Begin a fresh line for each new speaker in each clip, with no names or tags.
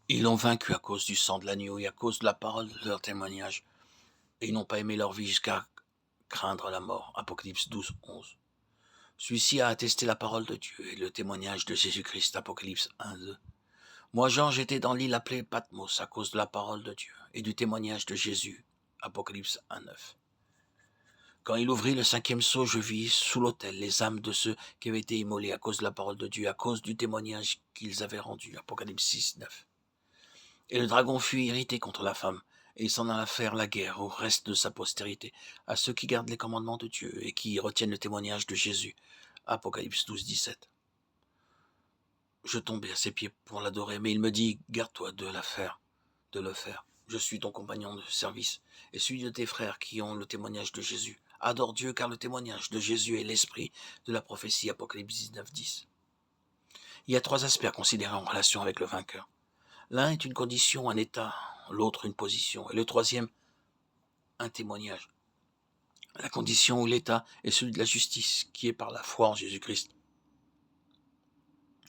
Ils l'ont vaincu à cause du sang de l'agneau et à cause de la parole de leur témoignage. Et ils n'ont pas aimé leur vie jusqu'à craindre la mort. Apocalypse 12, 11. Celui-ci a attesté la parole de Dieu et le témoignage de Jésus-Christ. Apocalypse 1, 2. Moi, Jean, j'étais dans l'île appelée Patmos à cause de la parole de Dieu et du témoignage de Jésus. Apocalypse 1, 9. Quand il ouvrit le 5e sceau, je vis sous l'autel les âmes de ceux qui avaient été immolés à cause de la parole de Dieu, à cause du témoignage qu'ils avaient rendu. Apocalypse 6, 9. Et le dragon fut irrité contre la femme, et il s'en alla faire la guerre au reste de sa postérité, à ceux qui gardent les commandements de Dieu et qui retiennent le témoignage de Jésus. Apocalypse 12, 17. Je tombai à ses pieds pour l'adorer, mais il me dit, garde-toi de le faire. Je suis ton compagnon de service, et celui de tes frères qui ont le témoignage de Jésus. Adore Dieu, car le témoignage de Jésus est l'esprit de la prophétie. Apocalypse 19, 10. Il y a 3 aspects à considérer en relation avec le vainqueur. L'un est une condition, un état, l'autre une position, et le troisième, un témoignage. La condition ou l'état est celui de la justice, qui est par la foi en Jésus-Christ.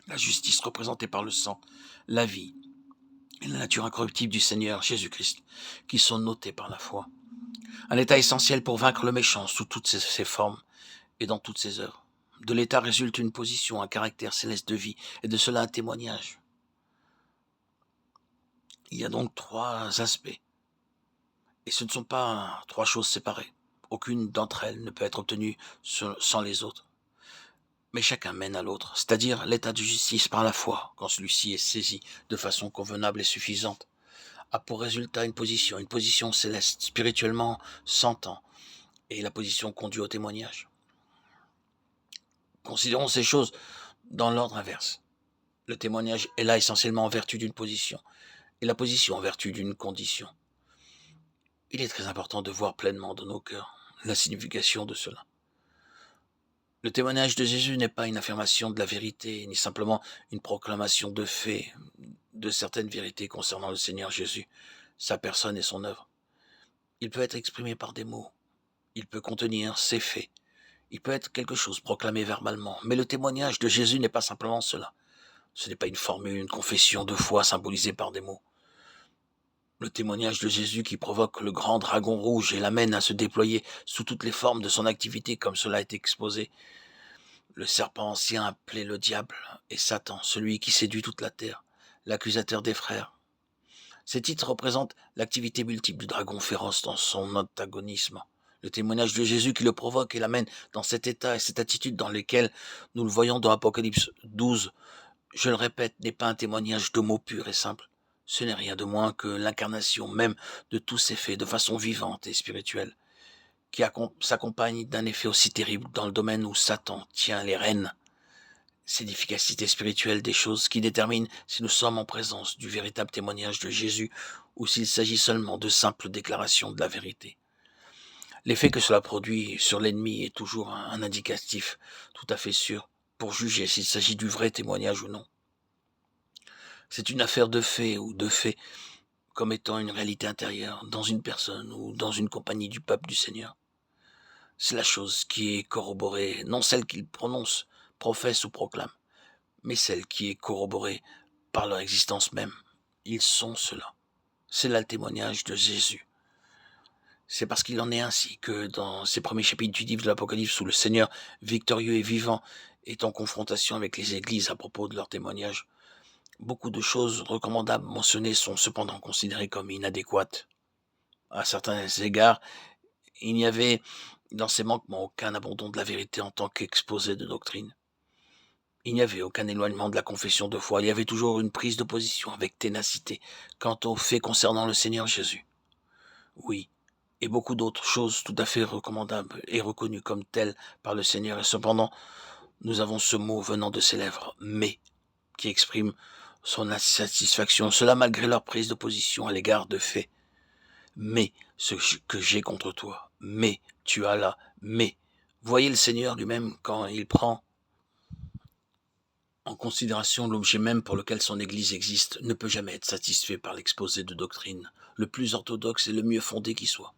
La justice représentée par le sang, la vie et la nature incorruptible du Seigneur Jésus-Christ, qui sont notés par la foi. Un état essentiel pour vaincre le méchant sous toutes ses formes et dans toutes ses œuvres. De l'état résulte une position, un caractère céleste de vie, et de cela un témoignage. Il y a donc 3 aspects, et ce ne sont pas 3 choses séparées. Aucune d'entre elles ne peut être obtenue sans les autres. Mais chacun mène à l'autre, c'est-à-dire l'état de justice par la foi, quand celui-ci est saisi de façon convenable et suffisante, a pour résultat une position céleste, spirituellement s'entend, et la position conduit au témoignage. Considérons ces choses dans l'ordre inverse. Le témoignage est là essentiellement en vertu d'une position, et la position en vertu d'une condition. Il est très important de voir pleinement dans nos cœurs la signification de cela. Le témoignage de Jésus n'est pas une affirmation de la vérité, ni simplement une proclamation de faits, de certaines vérités concernant le Seigneur Jésus, sa personne et son œuvre. Il peut être exprimé par des mots, il peut contenir ses faits, il peut être quelque chose proclamé verbalement, mais le témoignage de Jésus n'est pas simplement cela. Ce n'est pas une formule, une confession de foi symbolisée par des mots. Le témoignage de Jésus qui provoque le grand dragon rouge et l'amène à se déployer sous toutes les formes de son activité comme cela est exposé. Le serpent ancien appelé le diable et Satan, celui qui séduit toute la terre, l'accusateur des frères. Ces titres représentent l'activité multiple du dragon féroce dans son antagonisme. Le témoignage de Jésus qui le provoque et l'amène dans cet état et cette attitude dans lesquels nous le voyons dans Apocalypse 12, je le répète, n'est pas un témoignage de mots purs et simples. Ce n'est rien de moins que l'incarnation même de tous ces faits de façon vivante et spirituelle, qui s'accompagne d'un effet aussi terrible dans le domaine où Satan tient les rênes. C'est l'efficacité spirituelle des choses qui détermine si nous sommes en présence du véritable témoignage de Jésus ou s'il s'agit seulement de simples déclarations de la vérité. L'effet que cela produit sur l'ennemi est toujours un indicatif tout à fait sûr pour juger s'il s'agit du vrai témoignage ou non. C'est une affaire de fait ou de faits comme étant une réalité intérieure dans une personne ou dans une compagnie du peuple du Seigneur. C'est la chose qui est corroborée, non celle qu'ils prononcent, professent ou proclament, mais celle qui est corroborée par leur existence même. Ils sont cela. C'est là le témoignage de Jésus. C'est parce qu'il en est ainsi que dans ces premiers chapitres du livre de l'Apocalypse où le Seigneur, victorieux et vivant, est en confrontation avec les églises à propos de leur témoignage, beaucoup de choses recommandables mentionnées sont cependant considérées comme inadéquates. À certains égards, il n'y avait dans ces manquements aucun abandon de la vérité en tant qu'exposé de doctrine. Il n'y avait aucun éloignement de la confession de foi, il y avait toujours une prise de position avec ténacité quant aux faits concernant le Seigneur Jésus. Oui, et beaucoup d'autres choses tout à fait recommandables et reconnues comme telles par le Seigneur, et cependant, nous avons ce mot venant de ses lèvres, « mais », qui exprime son insatisfaction, cela malgré leur prise de position à l'égard de faits. Mais ce que j'ai contre toi, mais tu as là, mais. Voyez le Seigneur lui-même quand il prend en considération l'objet même pour lequel son Église existe, ne peut jamais être satisfait par l'exposé de doctrine, le plus orthodoxe et le mieux fondé qui soit.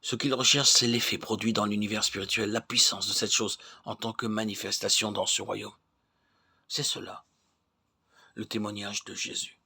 Ce qu'il recherche, c'est l'effet produit dans l'univers spirituel, la puissance de cette chose en tant que manifestation dans ce royaume. C'est cela, le témoignage de Jésus.